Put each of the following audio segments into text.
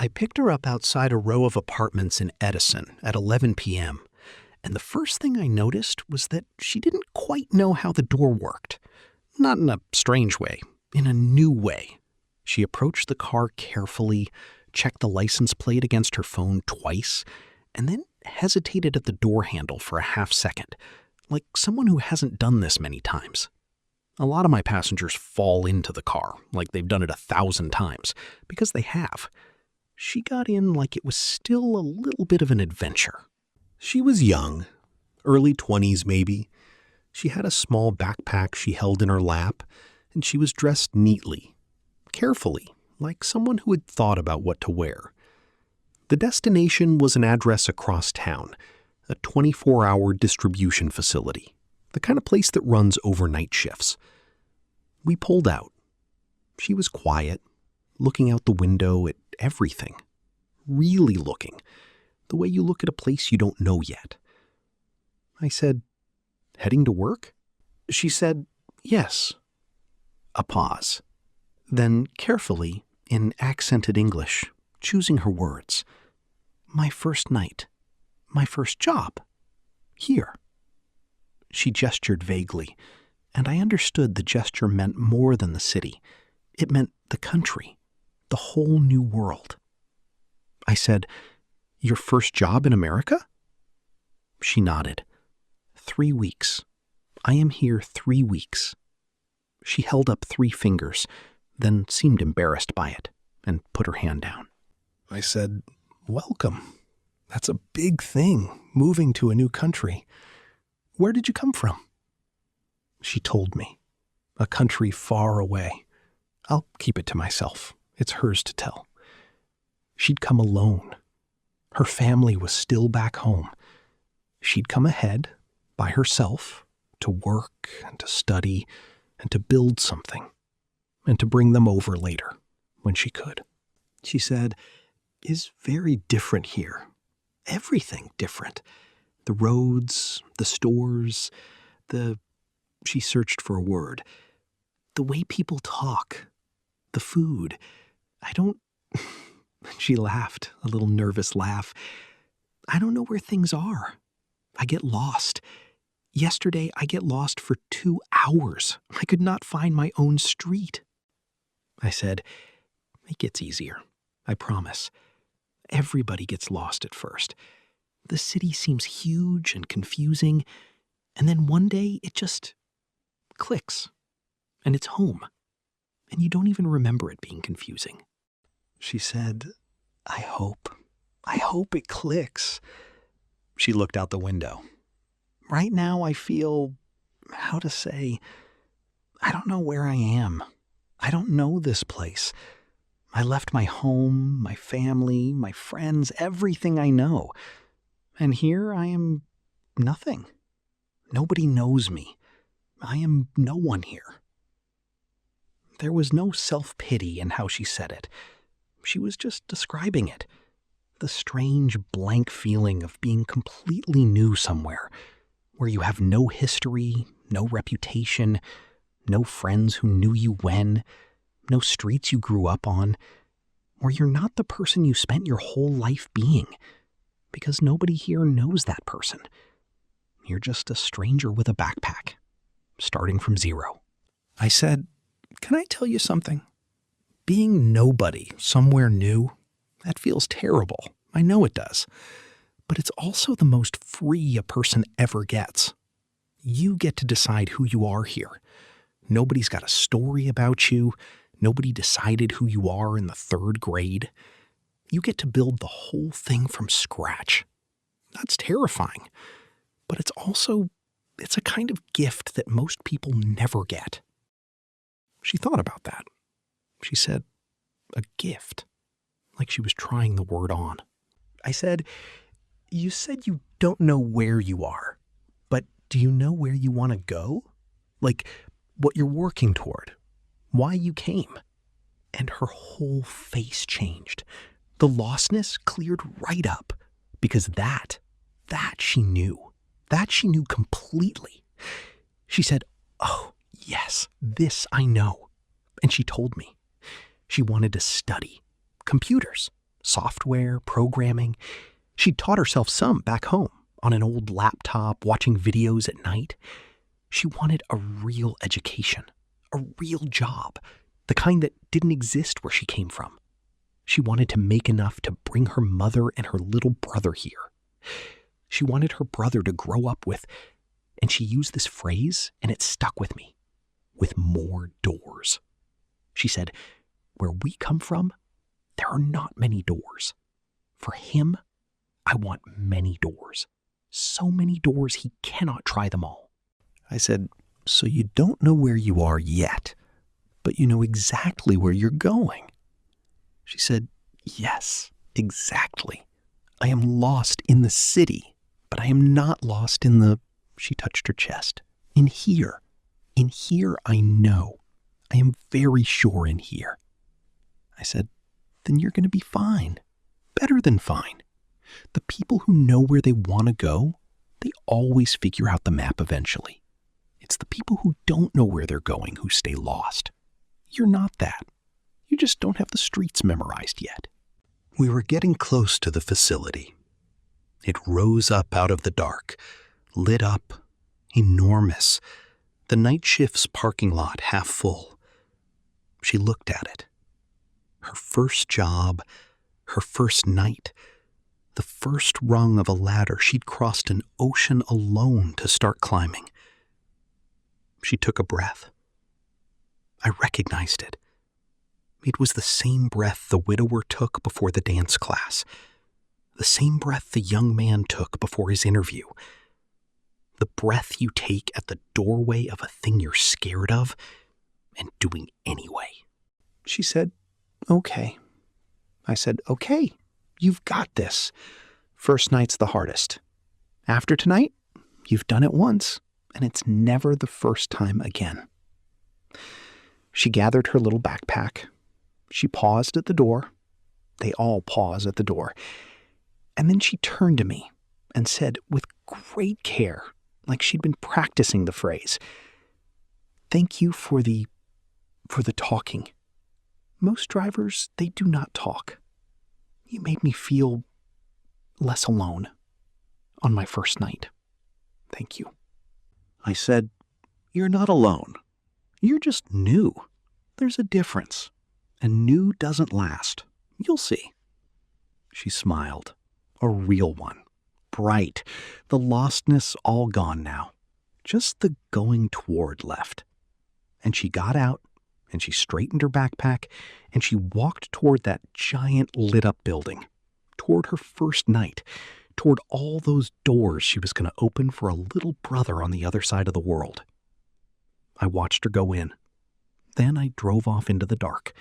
I picked her up outside a row of apartments in Edison at 11 p.m., and the first thing I noticed was that she didn't quite know how the door worked. Not in a strange way, in a new way. She approached the car carefully, checked the license plate against her phone twice, and then hesitated at the door handle for a half second, like someone who hasn't done this many times. A lot of my passengers fall into the car, like they've done it 1,000 times, because they have. She got in like it was still a little bit of an adventure. She was young, early 20s maybe. She had a small backpack she held in her lap, and she was dressed neatly, carefully, like someone who had thought about what to wear. The destination was an address across town, a 24-hour distribution facility, the kind of place that runs overnight shifts. We pulled out. She was quiet, looking out the window at everything, really looking, the way you look at a place you don't know yet. I said, "Heading to work?" She said, "Yes." A pause. Then carefully, in accented English, choosing her words, "My first night. My first job. Here." She gestured vaguely, and I understood the gesture meant more than the city. It meant the country, the whole new world. I said, "Your first job in America?" She nodded. 3 weeks. I am here 3 weeks. She held up 3 fingers, then seemed embarrassed by it, and put her hand down. I said, "Welcome. That's a big thing, moving to a new country. Where did you come from?" She told me. A country far away. I'll keep it to myself. It's hers to tell. She'd come alone. Her family was still back home. She'd come ahead, by herself, to work and to study and to build something, and to bring them over later, when she could. She said, "It's very different here. Everything different. The roads, the stores, she searched for a word. The way people talk, the food. I don't," she laughed, a little nervous laugh. "I don't know where things are. I get lost. Yesterday, I get lost for 2 hours. I could not find my own street." I said, "It gets easier. I promise. Everybody gets lost at first. The city seems huge and confusing, and then one day it just clicks, and it's home, and you don't even remember it being confusing." She said, I hope it clicks." She looked out the window. "Right now I feel, how to say, I don't know where I am. I don't know this place. I left my home, my family, my friends, everything I know. And here I am nothing. Nobody knows me. I am no one here." There was no self-pity in how she said it. She was just describing it. The strange, blank feeling of being completely new somewhere, where you have no history, no reputation, no friends who knew you when, no streets you grew up on, where you're not the person you spent your whole life being, because nobody here knows that person. You're just a stranger with a backpack, starting from zero. I said, "Can I tell you something? Being nobody somewhere new, that feels terrible. I know it does. But it's also the most free a person ever gets. You get to decide who you are here. Nobody's got a story about you. Nobody decided who you are in the 3rd grade. You get to build the whole thing from scratch. That's terrifying. But it's a kind of gift that most people never get." She thought about that. She said, "A gift," like she was trying the word on. I said, "You said you don't know where you are, but do you know where you want to go? Like, what you're working toward, why you came?" And her whole face changed. The lostness cleared right up, because that she knew. That she knew completely. She said, "Oh, yes, this I know." And she told me. She wanted to study computers, software, programming. She'd taught herself some back home on an old laptop, watching videos at night. She wanted a real education, a real job, the kind that didn't exist where she came from. She wanted to make enough to bring her mother and her little brother here. She wanted her brother to grow up with, and she used this phrase, and it stuck with me, with more doors. She said, where we come from, there are not many doors. For him, I want many doors. So many doors he cannot try them all. I said, so you don't know where you are yet, but you know exactly where you're going. She said, yes, exactly. I am lost in the city, but I am not lost in the, she touched her chest, in here. In here I know. I am very sure in here. I said, then you're going to be fine. Better than fine. The people who know where they want to go, they always figure out the map eventually. It's the people who don't know where they're going who stay lost. You're not that. You just don't have the streets memorized yet. We were getting close to the facility. It rose up out of the dark, lit up, enormous, the night shift's parking lot half full. She looked at it. Her first job, her first night, the first rung of a ladder she'd crossed an ocean alone to start climbing. She took a breath. I recognized it. It was the same breath the widower took before the dance class, the same breath the young man took before his interview, the breath you take at the doorway of a thing you're scared of and doing anyway. She said, okay. I said, okay, you've got this. First night's the hardest. After tonight, you've done it once, and it's never the first time again. She gathered her little backpack. She paused at the door. They all pause at the door. And then she turned to me and said with great care, like she'd been practicing the phrase, thank you for the talking. Most drivers, they do not talk. You made me feel less alone on my first night. Thank you. I said, you're not alone. You're just new. There's a difference. And new doesn't last. You'll see. She smiled. A real one. Bright. The lostness all gone now. Just the going toward left. And she got out, and she straightened her backpack, and she walked toward that giant lit-up building. Toward her first night. Toward all those doors she was going to open for a little brother on the other side of the world. I watched her go in. Then I drove off into the dark,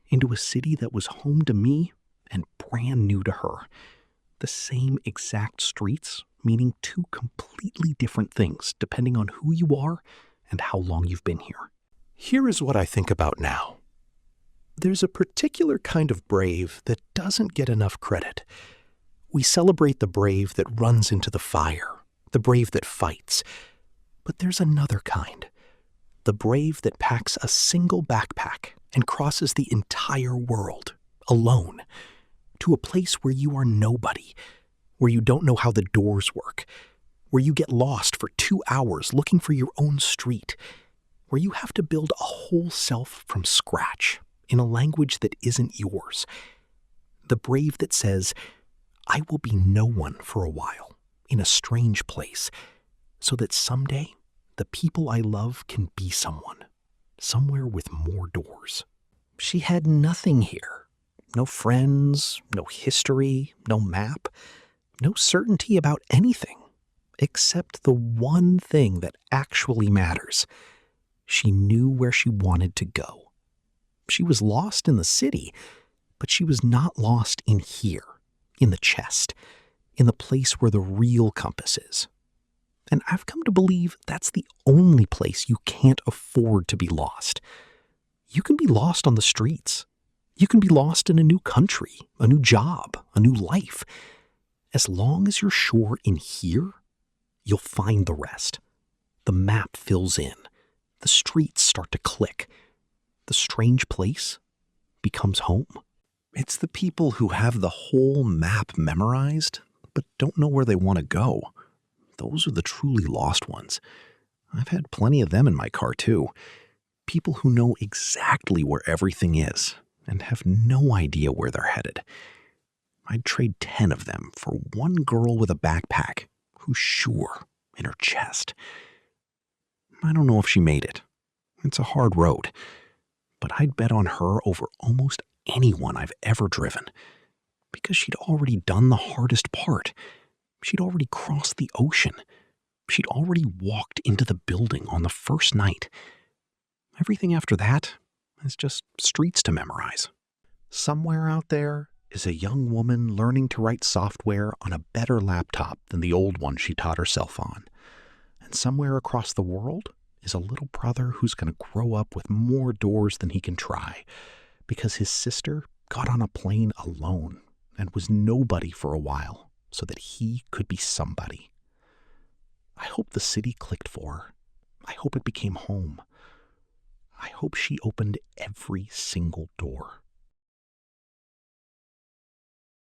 into a city that was home to me and brand new to her. The same exact streets, meaning two completely different things depending on who you are and how long you've been here. Here is what I think about now. There's a particular kind of brave that doesn't get enough credit. We celebrate the brave that runs into the fire, the brave that fights. But there's another kind. The brave that packs a single backpack and crosses the entire world, alone, to a place where you are nobody, where you don't know how the doors work, where you get lost for 2 hours looking for your own street, where you have to build a whole self from scratch in a language that isn't yours. The brave that says, I will be no one for a while, in a strange place, so that someday the people I love can be someone, somewhere with more doors. She had nothing here. No friends, no history, no map, no certainty about anything, except the one thing that actually matters. She knew where she wanted to go. She was lost in the city, but she was not lost in here, in the chest, in the place where the real compass is. And I've come to believe that's the only place you can't afford to be lost. You can be lost on the streets. You can be lost in a new country, a new job, a new life. As long as you're sure in here, you'll find the rest. The map fills in. The streets start to click. The strange place becomes home. It's the people who have the whole map memorized, but don't know where they want to go. Those are the truly lost ones. I've had plenty of them in my car, too. People who know exactly where everything is and have no idea where they're headed. I'd trade 10 of them for one girl with a backpack who's sure in her chest. I don't know if she made it. It's a hard road. But I'd bet on her over almost anyone I've ever driven. Because she'd already done the hardest part. She'd already crossed the ocean. She'd already walked into the building on the first night. Everything after that is just streets to memorize. Somewhere out there is a young woman learning to write software on a better laptop than the old one she taught herself on. And somewhere across the world is a little brother who's going to grow up with more doors than he can try because his sister got on a plane alone and was nobody for a while so that he could be somebody. I hope the city clicked for her. I hope it became home. I hope she opened every single door.